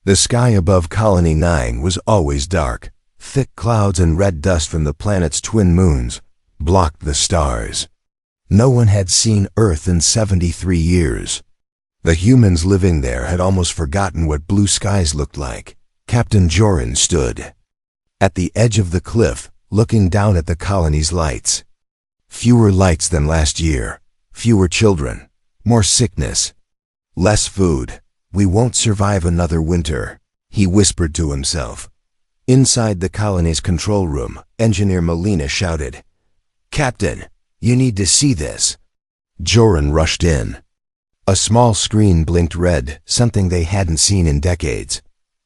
The sky above Colony 9 was always dark. Thick clouds and red dust from the planet's twin moons blocked the stars. No one had seen Earth in 73 years. The humans living there had almost forgotten what blue skies looked like. Captain Joran stood at the edge of the cliff, looking down at the colony's lights. Fewer lights than last year, fewer children, more sickness, less food. We won't survive another winter, he whispered to himself. Inside the colony's control room, Engineer Melina shouted, "Captain, you need to see this." Joran rushed in. A small screen blinked red, something they hadn't seen in decades.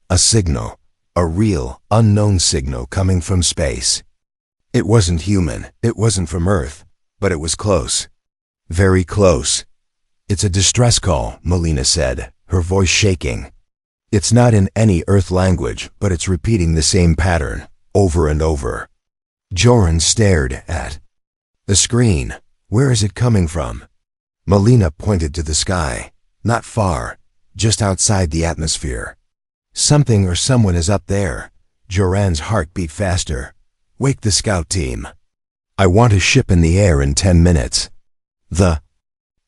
A signal, a real, unknown signal coming from space. It wasn't human, it wasn't from Earth, but it was close. Very close. "It's a distress call," Melina said, her voice shaking. "It's not in any Earth language, but it's repeating the same pattern, over and over." Joran stared at the screen. "Where is it coming from?" Melina pointed to the sky. "Not far, just outside the atmosphere." "Something or someone is up there." Joran's heart beat faster. "Wake the scout team. I want a ship in the air in 10 minutes." The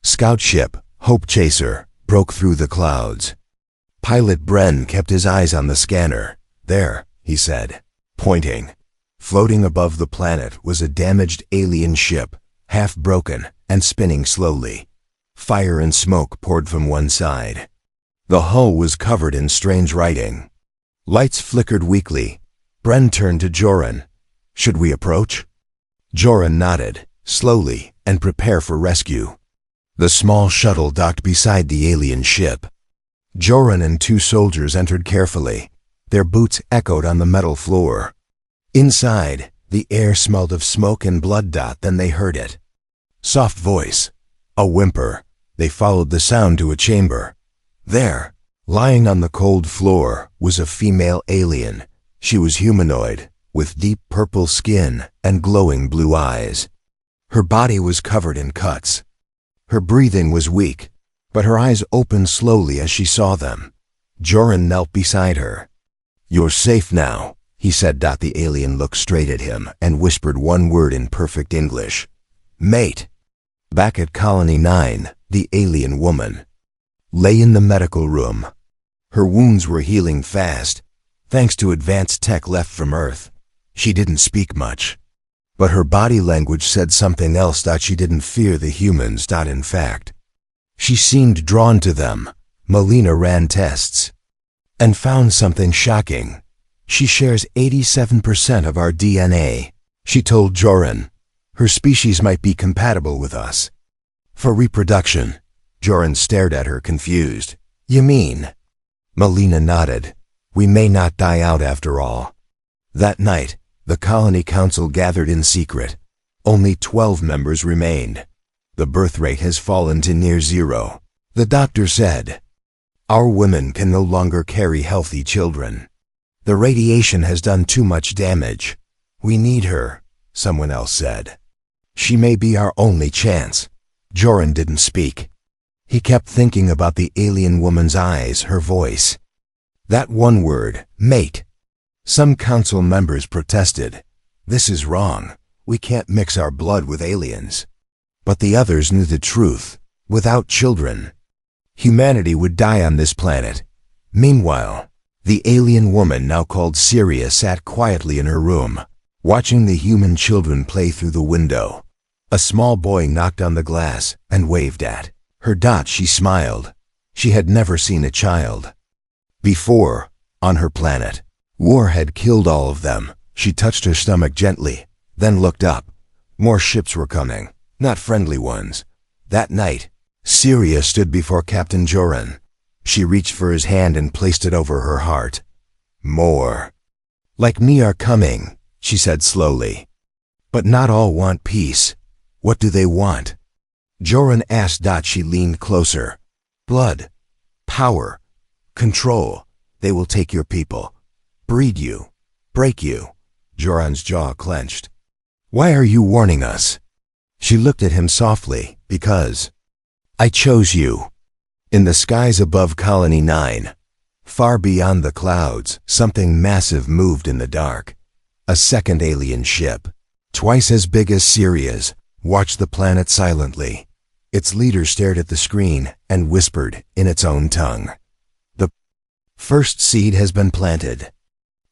scout ship, Hope Chaser, broke through the clouds. Pilot Bren kept his eyes on the scanner. "There," he said, pointing. Floating above the planet was a damaged alien ship, half broken and spinning slowly. Fire and smoke poured from one side. The hull was covered in strange writing. Lights flickered weakly. Bren turned to Joran. "Should we approach?" Joran nodded, slowly, and prepare for rescue. The small shuttle docked beside the alien ship. Joran and 2 soldiers entered carefully. Their boots echoed on the metal floor. Inside, the air smelled of smoke and blood. Then they heard it. Soft voice. A whimper. They followed the sound to a chamber. There, lying on the cold floor, was a female alien. She was humanoid, with deep purple skin and glowing blue eyes. Her body was covered in cuts. Her breathing was weak, but her eyes opened slowly as she saw them. Joran knelt beside her. "You're safe now," he said. The alien looked straight at him and whispered one word in perfect English. "Mate." Back at Colony 9, the alien woman lay in the medical room. Her wounds were healing fast, thanks to advanced tech left from Earth. She didn't speak much, but her body language said something else. She didn't fear the humans. In fact, she seemed drawn to them. Melina ran tests and found something shocking. "She shares 87% of our DNA," she told Joran. "Her species might be compatible with us for reproduction." Joran stared at her, confused. "You mean?" Melina nodded. "We may not die out after all." That night, the Colony Council gathered in secret. Only 12 members remained. "The birth rate has fallen to near zero," the doctor said. "Our women can no longer carry healthy children. The radiation has done too much damage. We need her," someone else said. "She may be our only chance." Joran didn't speak. He kept thinking about the alien woman's eyes, her voice. That one word, mate. Some council members protested. "This is wrong. We can't mix our blood with aliens." But the others knew the truth. Without children, humanity would die on this planet. Meanwhile, the alien woman, now called Syria, sat quietly in her room, watching the human children play through the window. A small boy knocked on the glass and waved at her. She smiled. She had never seen a child before on her planet. War had killed all of them. She touched her stomach gently, then looked up. More ships were coming, not friendly ones. That night, Syria stood before Captain Joran. She reached for his hand and placed it over her heart. "More like me are coming," she said slowly. "But not all want peace. What do they want?" Joran asked. She leaned closer. "Blood, power, control. They will take your people, breed you, break you." Joran's jaw clenched. "Why are you warning us?" She looked at him softly. "Because I chose you." In the skies above Colony 9, Far beyond the clouds, something massive moved in the dark. A second alien ship, twice as big as Syria's, watched the planet silently. Its leader stared at the screen and whispered in its own tongue. The first seed has been planted.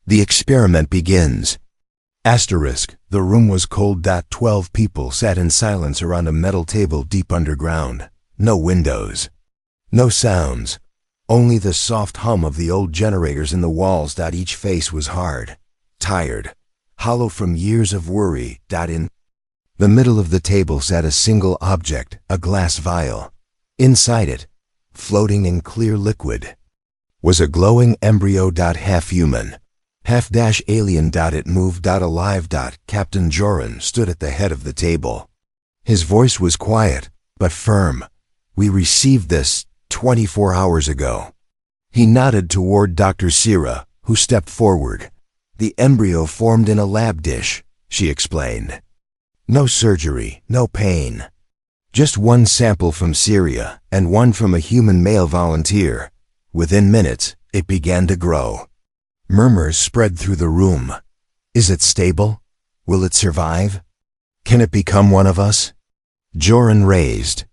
The experiment begins. Asterisk, the room was cold. 12 people sat in silence around a metal table deep underground. No windows. No sounds. Only the soft hum of the old generators in the walls. Each face was hard, tired, hollow from years of worry. In the middle of the table sat a single object, a glass vial. Inside it, floating in clear liquid, was a glowing embryo. Half human, half-alien. It moved. Alive. Captain Joran stood at the head of the table. His voice was quiet, but firm. We received this 24 hours ago. He nodded toward Dr. Sira, who stepped forward. The embryo formed in a lab dish, she explained. No surgery, no pain. Just one sample from Syria and one from a human male volunteer. Within minutes, it began to grow. Murmurs spread through the room. Is it stable? Will it survive? Can it become one of us? Joran raised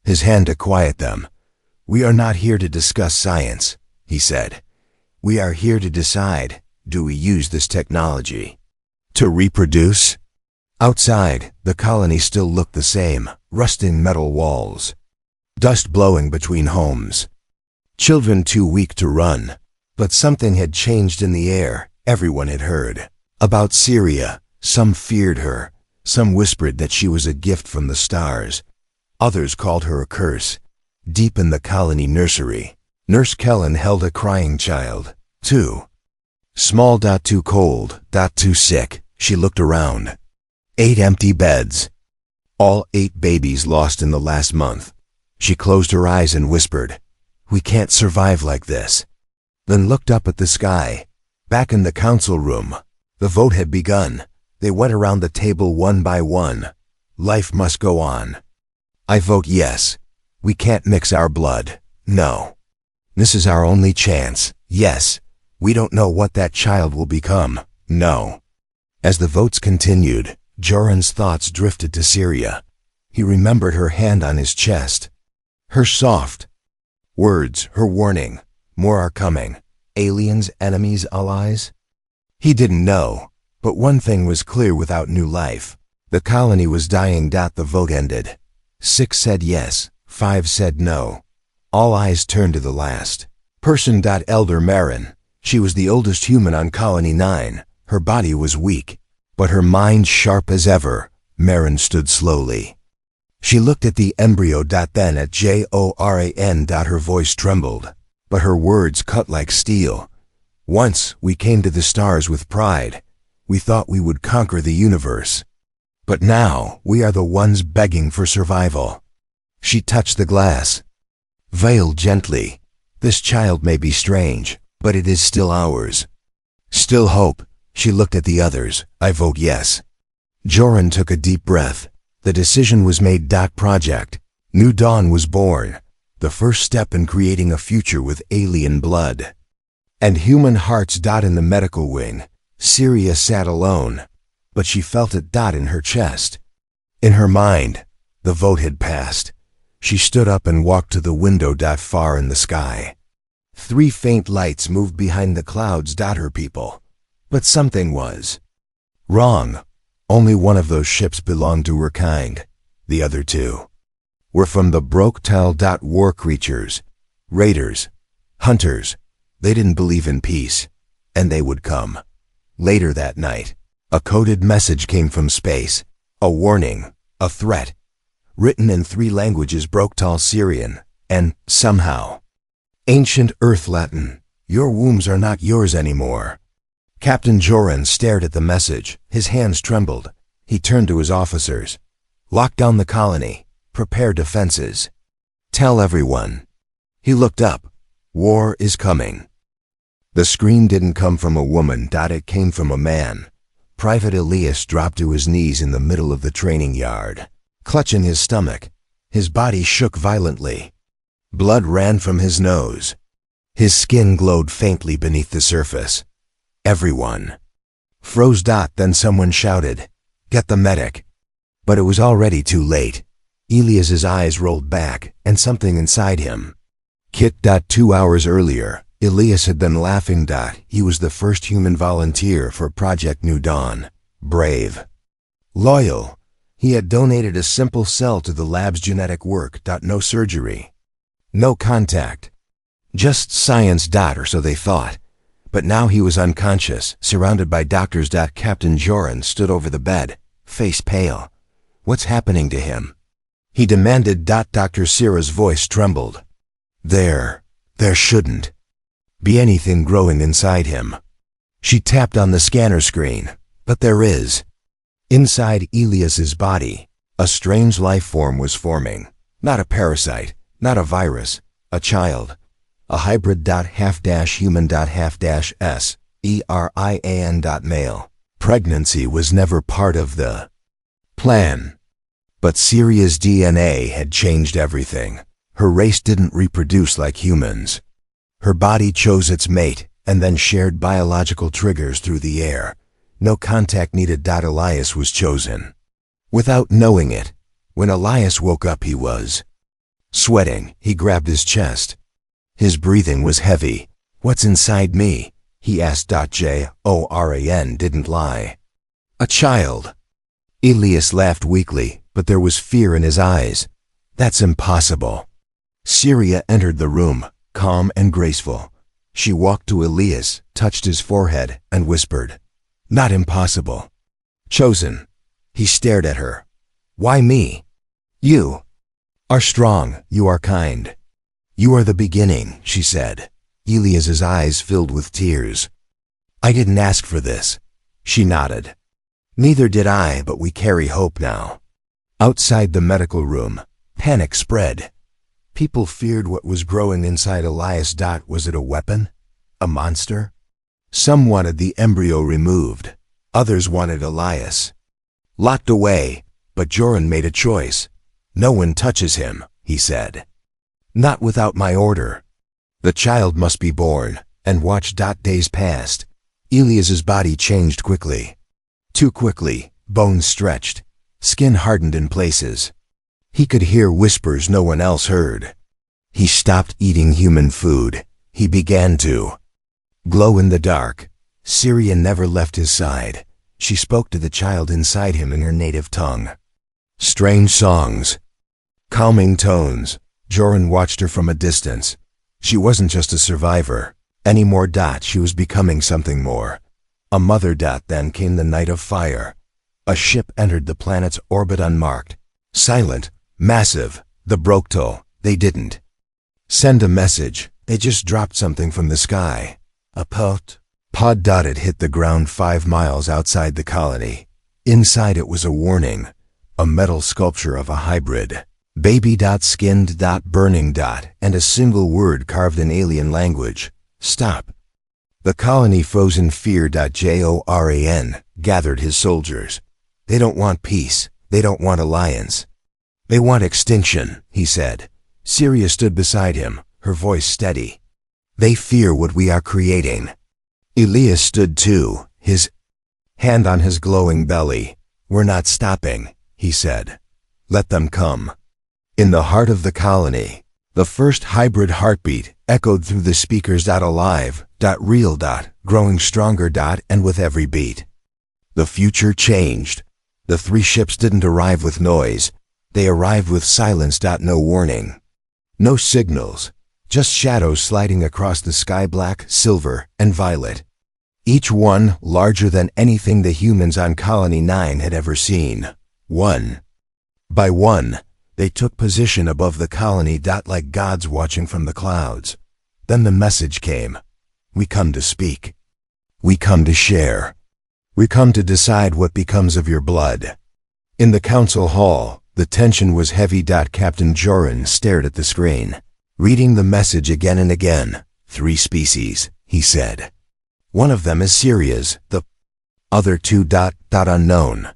his hand to quiet them. We are not here to discuss science, he said. We are here to decide, do we use this technology to reproduce? Outside, the colony still looked the same, rusting metal walls, dust blowing between homes, children too weak to run. But something had changed in the air. Everyone had heard about Syria. Some feared her. Some whispered that she was a gift from the stars. Others called her a curse. Deep in the colony nursery, Nurse Kellen held a crying child. Too small. Too cold. Too sick. She looked around. 8 empty beds. All 8 babies lost in the last month. She closed her eyes and whispered, "We can't survive like this." Then looked up at the sky. Back in the council room, the vote had begun. They went around the table one by one. Life must go on. I vote yes. We can't mix our blood. No. This is our only chance. Yes. We don't know what that child will become. No. As the votes continued, Joran's thoughts drifted to Syria. He remembered her hand on his chest. Her soft words, her warning. More are coming. Aliens, enemies, allies? He didn't know, but one thing was clear without new life. The colony was dying. The vote ended. 6 said yes, 5 said no. All eyes turned to the last person. Elder Marin. She was the oldest human on Colony 9. Her body was weak, but her mind sharp as ever. Marin stood slowly. She looked at the embryo. Then at Joran. Her voice trembled, but her words cut like steel. Once we came to the stars with pride. We thought we would conquer the universe. But now we are the ones begging for survival. She touched the glass. Veiled gently. This child may be strange, but it is still ours. Still hope. She looked at the others. I vote yes. Joran took a deep breath. The decision was made. Project New Dawn was born. The first step in creating a future with alien blood and human hearts. In the medical wing, Syria sat alone, but she felt it. In her chest. In her mind, the vote had passed. She stood up and walked to the window. Far in the sky, 3 faint lights moved behind the clouds. Her people. But something was wrong. Only one of those ships belonged to her kind. The other 2 were from the Broketal. War creatures, raiders, hunters. They didn't believe in peace, and they would come. Later that night, a coded message came from space. A warning, a threat, written in 3 languages: Broketal, Syrian, and, somehow, ancient Earth Latin. Your wombs are not yours anymore. Captain Joran stared at the message. His hands trembled. He turned to his officers. Lock down the colony. Prepare defenses. Tell everyone. He looked up. War is coming. The scream didn't come from a woman. It came from a man. Private Elias dropped to his knees in the middle of the training yard, clutching his stomach. His body shook violently. Blood ran from his nose. His skin glowed faintly beneath the surface. Everyone froze. Then someone shouted, "Get the medic!" But it was already too late. Elias's eyes rolled back, and something inside him kicked. 2 hours earlier, Elias had been laughing. He was the first human volunteer for Project New Dawn. Brave. Loyal. He had donated a simple cell to the lab's genetic work. No surgery. No contact. Just science. Or so they thought. But now he was unconscious, surrounded by doctors. Captain Joran stood over the bed, face pale. What's happening to him? He demanded. Dr. Sierra's voice trembled. There shouldn't be anything growing inside him. She tapped on the scanner screen. But there is. Inside Elias's body, a strange life form was forming. Not a parasite, not a virus, a child. A hybrid. Half-human. Half-s. ERIAN. Male. Pregnancy was never part of the plan. But Syria's DNA had changed everything. Her race didn't reproduce like humans. Her body chose its mate and then shared biological triggers through the air. No contact needed. Elias was chosen. Without knowing it, when Elias woke up he was sweating. He grabbed his chest. His breathing was heavy. What's inside me? He asked. Joran didn't lie. A child. Elias laughed weakly, but there was fear in his eyes. That's impossible. Syria entered the room, calm and graceful. She walked to Elias, touched his forehead, and whispered, "Not impossible. Chosen." He stared at her. "Why me? You are strong, you are kind. You are the beginning," she said. Elias's eyes filled with tears. "I didn't ask for this." She nodded. "Neither did I, but we carry hope now." Outside the medical room, panic spread. People feared what was growing inside Elias. Was it a weapon? A monster? Some wanted the embryo removed. Others wanted Elias locked away, but Joran made a choice. "No one touches him," he said. "Not without my order." The child must be born, and watch. Days passed. Elias's body changed quickly. Too quickly. Bones stretched. Skin hardened in places. He could hear whispers no one else heard. He stopped eating human food. He began to glow in the dark. Syria never left his side. She spoke to the child inside him in her native tongue. Strange songs. Calming tones. Joran watched her from a distance. She wasn't just a survivor anymore. She was becoming something more. A mother. Then came the night of fire. A ship entered the planet's orbit unmarked. Silent. Massive. The Broktul. They didn't send a message. They just dropped something from the sky. A pod. It hit the ground 5 miles outside the colony. Inside it was a warning. A metal sculpture of a hybrid. Baby. Skinned. Burning. And a single word carved in alien language. Stop. The colony froze in fear. Joran gathered his soldiers. They don't want peace. They don't want alliance. They want extinction, he said. Syria stood beside him, her voice steady. They fear what we are creating. Elias stood too, his hand on his glowing belly. We're not stopping, he said. Let them come. In the heart of the colony, the first hybrid heartbeat echoed through the speakers. Alive, real, growing stronger, and with every beat. The future changed. The 3 ships didn't arrive with noise. They arrived with silence. No warning. No signals. Just shadows sliding across the sky, black, silver, and violet. Each one larger than anything the humans on Colony 9 had ever seen. One by one, they took position above the colony. Like gods watching from the clouds. Then the message came. We come to speak. We come to share. We come to decide what becomes of your blood. In the council hall, the tension was heavy. Captain Joran stared at the screen, reading the message again and again. 3 species, he said. One of them is Syria's, the other 2. Unknown.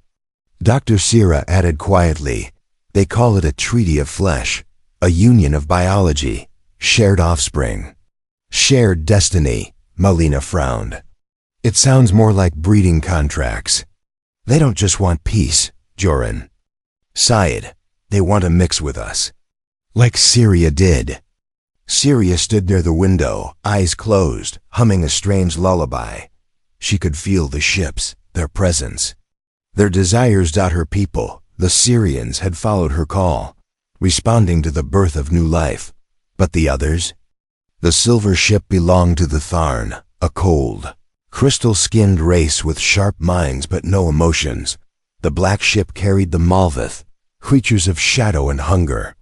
Dr. Sierra added quietly, they call it a treaty of flesh, a union of biology, shared offspring. Shared destiny, Melina frowned. It sounds more like breeding contracts. They don't just want peace, Joran sighed. They want to mix with us. Like Syria did. Syria stood near the window, eyes closed, humming a strange lullaby. She could feel the ships, their presence. Their desires. Her people, the Syrians, had followed her call, responding to the birth of new life. But the others? The silver ship belonged to the Tharn, a cold, crystal-skinned race with sharp minds but no emotions. The black ship carried the Malvith, creatures of shadow and hunger.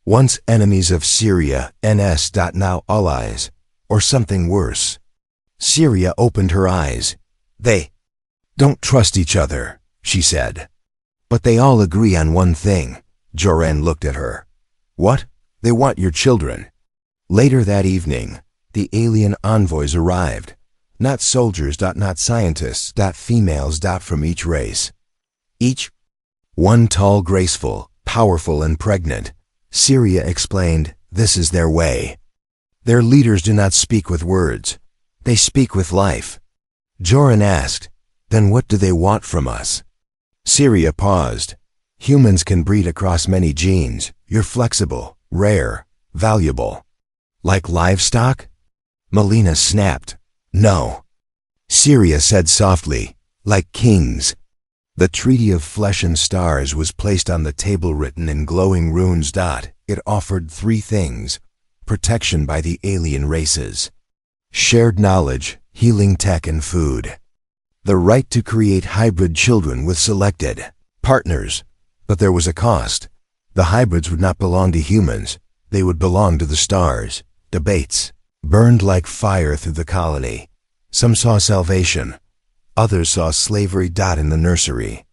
Once enemies of Syria, now allies, or something worse. Syria opened her eyes. They don't trust each other, she said. But they all agree on one thing. Joran looked at her. What? They want your children. Later that evening, the alien envoys arrived. Not soldiers, not scientists, females, from each race. Each one tall, graceful, powerful, and pregnant. Syria explained, this is their way. Their leaders do not speak with words. They speak with life. Joran asked, then what do they want from us? Syria paused. Humans can breed across many genes. You're flexible, rare, valuable. Like livestock? Melina snapped. No. Syria said softly, like kings. The Treaty of Flesh and Stars was placed on the table, written in glowing runes. It offered three things: protection by the alien races, shared knowledge, healing tech, and food. The right to create hybrid children with selected partners. But there was a cost. The hybrids would not belong to humans. They would belong to the stars. Debates burned like fire through the colony. Some saw salvation. Others saw slavery. In the nursery,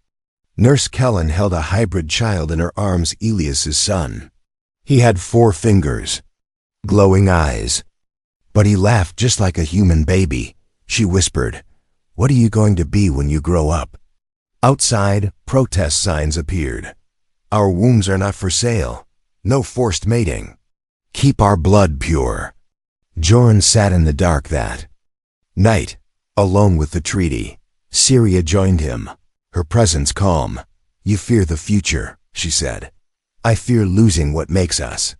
Nurse Kellen held a hybrid child in her arms, Elias's son. He had 4 fingers, glowing eyes. But he laughed just like a human baby. She whispered, what are you going to be when you grow up? Outside, protest signs appeared. Our wombs are not for sale. No forced mating. Keep our blood pure. Joran sat in the dark that night, alone with the treaty. Syria joined him, her presence calm. You fear the future, she said. I fear losing what makes us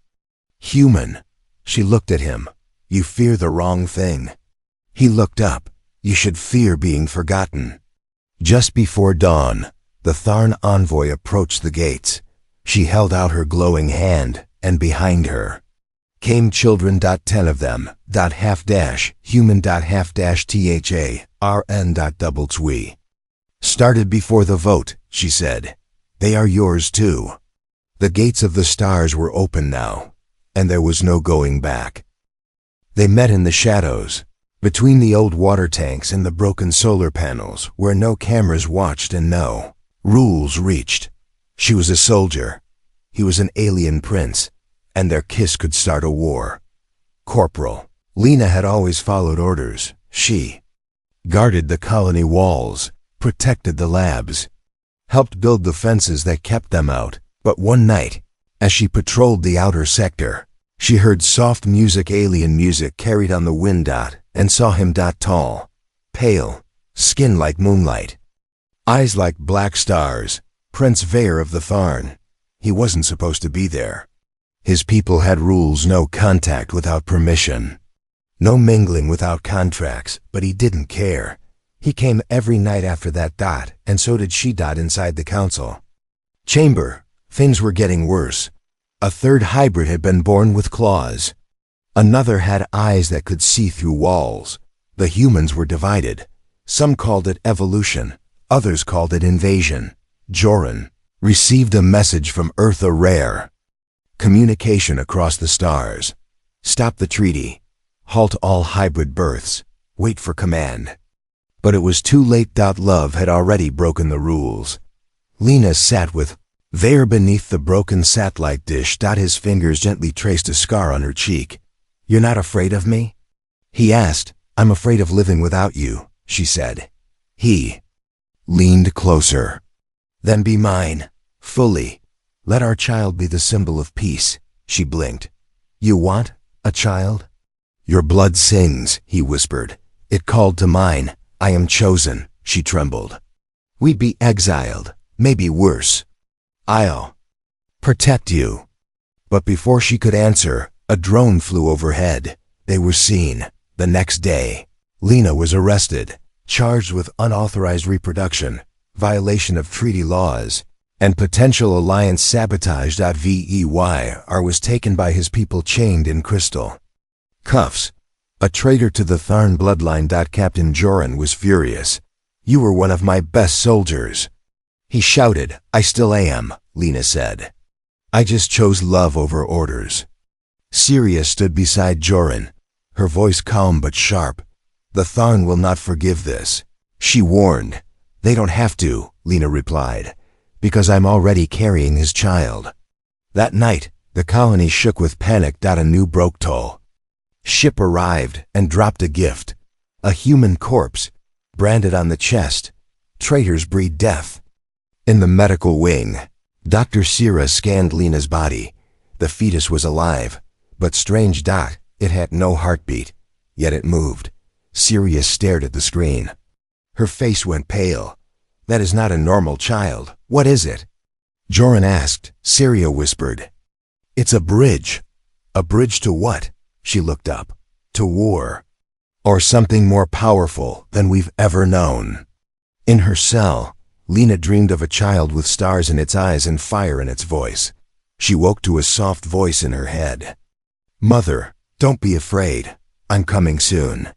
human. She looked at him. You fear the wrong thing. He looked up. You should fear being forgotten. Just before dawn, the Tharn envoy approached the gates. She held out her glowing hand, and behind her came children. 10 of them. Human. Rn. Started before the vote, she said. They are yours too. The gates of the stars were open now, and there was no going back. They met in the shadows, between the old water tanks and the broken solar panels, where no cameras watched and no rules reached. She was a soldier. He was an alien prince, and their kiss could start a war. Corporal. Lena had always followed orders. She guarded the colony walls, protected the labs, helped build the fences that kept them out. But one night, as she patrolled the outer sector, she heard soft music, alien music carried on the wind. And saw him. Tall, pale, skin like moonlight, eyes like black stars. Prince Vair of the Tharn. He wasn't supposed to be there. His people had rules: no contact without permission, no mingling without contracts, but he didn't care. He came every night after that. And so did she. Inside the council chamber, things were getting worse. A third hybrid had been born with claws. Another had eyes that could see through walls. The humans were divided. Some called it evolution, others called it invasion. Joran received a message from Earth, a rare communication across the stars. Stop the treaty. Halt all hybrid births. Wait for command. But it was too late. Love had already broken the rules. Lena sat with Vair beneath the broken satellite dish. His fingers gently traced a scar on her cheek. You're not afraid of me? He asked. I'm afraid of living without you, she said. He leaned closer. Then be mine, fully. Let our child be the symbol of peace. She blinked. You want a child? Your blood sings, he whispered. It called to mine. I am chosen, she trembled. We'd be exiled, maybe worse. I'll protect you. But before she could answer, a drone flew overhead. They were seen. The next day, Lena was arrested, charged with unauthorized reproduction, violation of treaty laws, and potential alliance sabotage. VEYR was taken by his people chained in crystal cuffs. A traitor to the Tharn bloodline. Captain Joran was furious. You were one of my best soldiers. He shouted. I still am, Lena said. I just chose love over orders. Syria stood beside Joran, her voice calm but sharp. The Tharn will not forgive this, she warned. They don't have to, Lena replied, because I'm already carrying his child. That night, the colony shook with panic. A new broke toll ship arrived and dropped a gift. A human corpse, branded on the chest. Traitors breed death. In the medical wing, Dr. Sira scanned Lena's body. The fetus was alive, but strange. It had no heartbeat, yet it moved. Sirius stared at the screen. Her face went pale. That is not a normal child. What is it? Joran asked. Syria whispered. It's a bridge. A bridge to what? She looked up. To war. Or something more powerful than we've ever known. In her cell, Lena dreamed of a child with stars in its eyes and fire in its voice. She woke to a soft voice in her head. Mother, don't be afraid. I'm coming soon.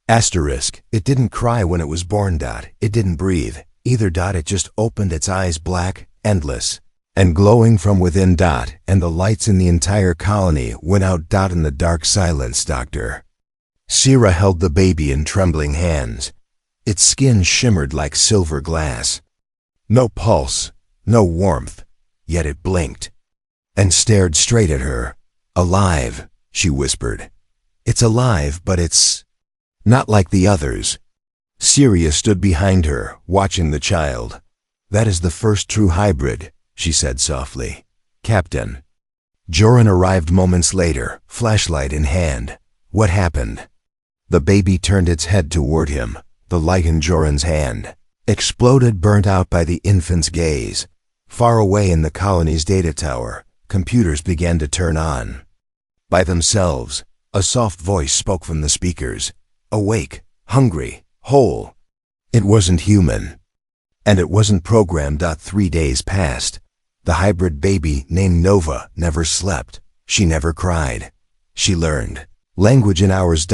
Asterisk, it didn't cry when it was born. It didn't breathe either. It just opened its eyes, black, endless, and glowing from within. And the lights in the entire colony went out. In the dark silence, Dr. Sira held the baby in trembling hands. Its skin shimmered like silver glass. No pulse, no warmth, yet it blinked and stared straight at her. Alive, she whispered. It's alive, but it's not like the others. Syria stood behind her, watching the child. That is the first true hybrid, she said softly. Captain. Joran arrived moments later, flashlight in hand. What happened? The baby turned its head toward him. The light in Joran's hand exploded, burnt out by the infant's gaze. Far away in the colony's data tower, computers began to turn on. By themselves, a soft voice spoke from the speakers. Awake, hungry, whole. It wasn't human. And it wasn't programmed. 3 days passed. The hybrid baby, named Nova, never slept. She never cried. She learned language in hours.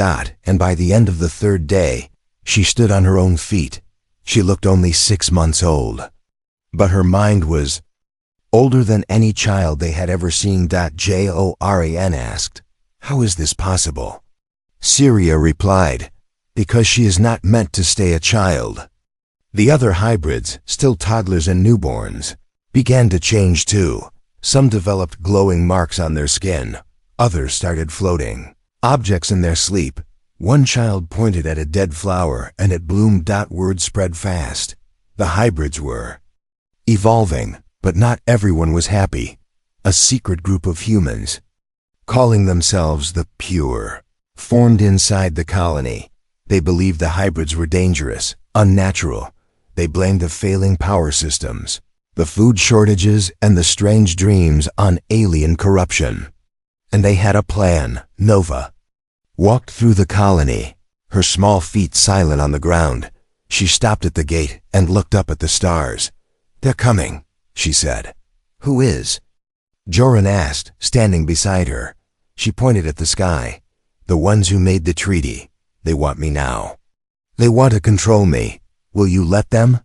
And by the end of the 3rd day, she stood on her own feet. She looked only 6 months old. But her mind was older than any child they had ever seen. Joran asked, how is this possible? Syria replied, because she is not meant to stay a child. The other hybrids, still toddlers and newborns, began to change too. Some developed glowing marks on their skin. Others started floating objects in their sleep. One child pointed at a dead flower and it bloomed. Word spread fast. The hybrids were evolving, but not everyone was happy. A secret group of humans, calling themselves the Pure, formed inside the colony. They believed the hybrids were dangerous, unnatural. They blamed the failing power systems, the food shortages, and the strange dreams on alien corruption. And they had a plan. Nova walked through the colony, her small feet silent on the ground. She stopped at the gate and looked up at the stars. They're coming, she said. Who is? Joran asked, standing beside her. She pointed at the sky. The ones who made the treaty. They want me now. They want to control me. Will you let them?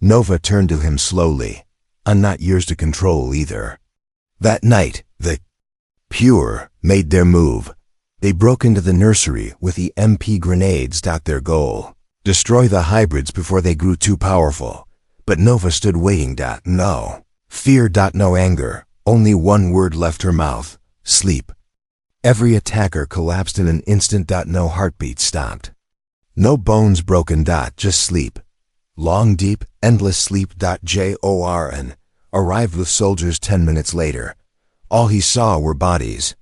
Nova turned to him slowly. I'm not yours to control either. That night, the Pure made their move. They broke into the nursery with the MP grenades. Their goal, destroy the hybrids before they grew too powerful. But Nova stood waiting. No fear. No anger. Only one word left her mouth. Sleep. Every attacker collapsed in an instant. No heartbeat stopped. No bones broken. Just sleep. Long, deep, endless sleep. Joran arrived with soldiers 10 minutes later. All he saw were bodies.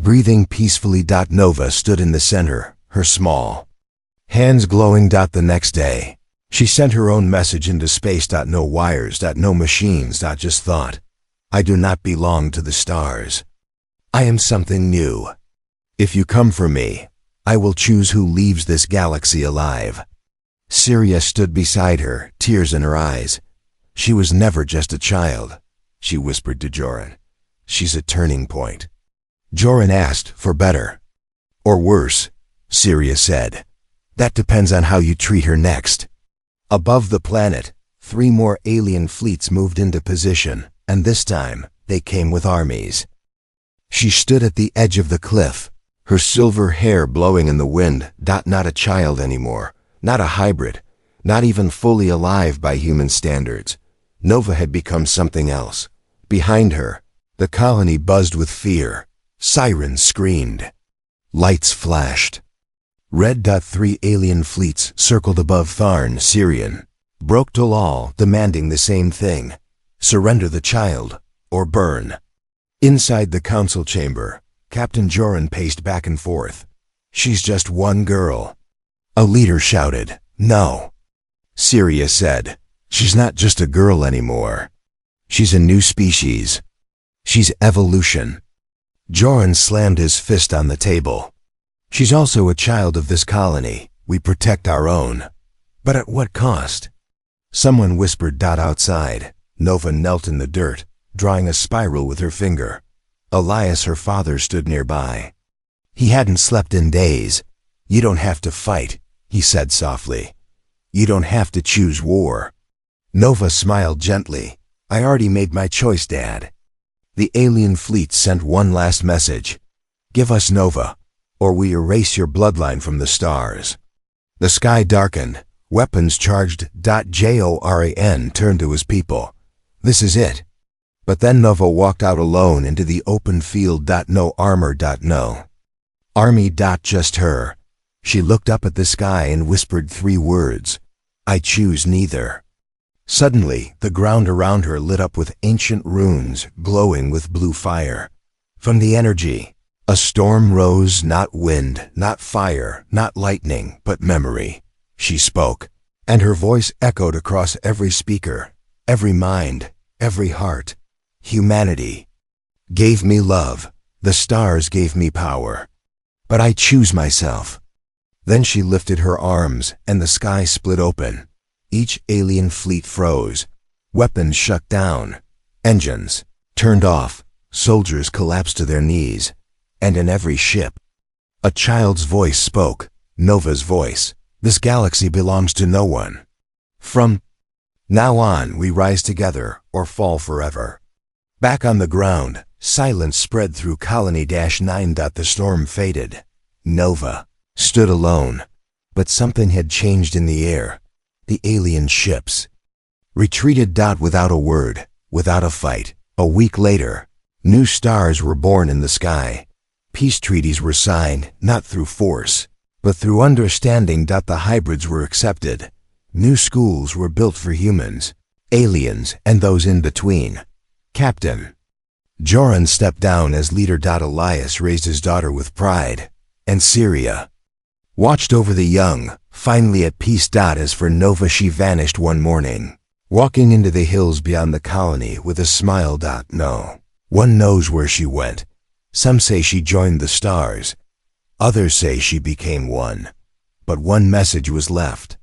Breathing peacefully. Nova stood in the center, her small hands glowing. The next day, she sent her own message into space. No wires, no machines, just thought. I do not belong to the stars. I am something new. If you come for me, I will choose who leaves this galaxy alive. Syria stood beside her, tears in her eyes. She was never just a child, she whispered to Joran. She's a turning point. Joran asked, for better or worse, Syria said. That depends on how you treat her next. Above the planet, 3 more alien fleets moved into position, and this time, they came with armies. She stood at the edge of the cliff, her silver hair blowing in the wind. Not a child anymore, not a hybrid, not even fully alive by human standards. Nova had become something else. Behind her, the colony buzzed with fear. Sirens screamed. Lights flashed. Red. 3 alien fleets circled above Tharn, Sirian. Broke Talal, demanding the same thing. Surrender the child, or burn. Inside the council chamber, Captain Joran paced back and forth. She's just one girl. A leader shouted, no. Syria said, she's not just a girl anymore. She's a new species. She's evolution. Joran slammed his fist on the table. She's also a child of this colony. We protect our own. But at what cost? Someone whispered. Outside, Nova knelt in the dirt, drawing a spiral with her finger. Elias, her father, stood nearby. He hadn't slept in days. You don't have to fight, he said softly. You don't have to choose war. Nova smiled gently. I already made my choice, Dad. The alien fleet sent one last message. Give us Nova, or we erase your bloodline from the stars. The sky darkened. Weapons charged. Joran turned to his people. This is it. But then Nova walked out alone into the open field. No armor. No army. Just her. She looked up at the sky and whispered 3 words. I choose neither. Suddenly, the ground around her lit up with ancient runes, glowing with blue fire. From the energy, a storm rose. Not wind, not fire, not lightning, but memory. She spoke, and her voice echoed across every speaker, every mind, every heart. Humanity gave me love. The stars gave me power. But I choose myself. Then she lifted her arms, and the sky split open. Each alien fleet froze. Weapons shut down. Engines turned off. Soldiers collapsed to their knees. And in every ship, a child's voice spoke. Nova's voice. This galaxy belongs to no one. From now on, we rise together or fall forever. Back on the ground, silence spread through Colony -9. The storm faded. Nova stood alone. But something had changed in the air. The alien ships retreated. Without a word, without a fight. A week later, new stars were born in the sky. Peace treaties were signed, not through force, but through understanding. The hybrids were accepted. New schools were built for humans, aliens, and those in between. Captain Joran stepped down as leader. Elias raised his daughter with pride, and Syria watched over the young, finally at peace. As for Nova, she vanished one morning, walking into the hills beyond the colony with a smile. No one knows where she went. Some say she joined the stars. Others say she became one. But one message was left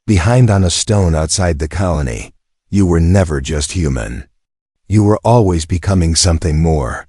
behind on a stone outside the colony. You were never just human. You were always becoming something more.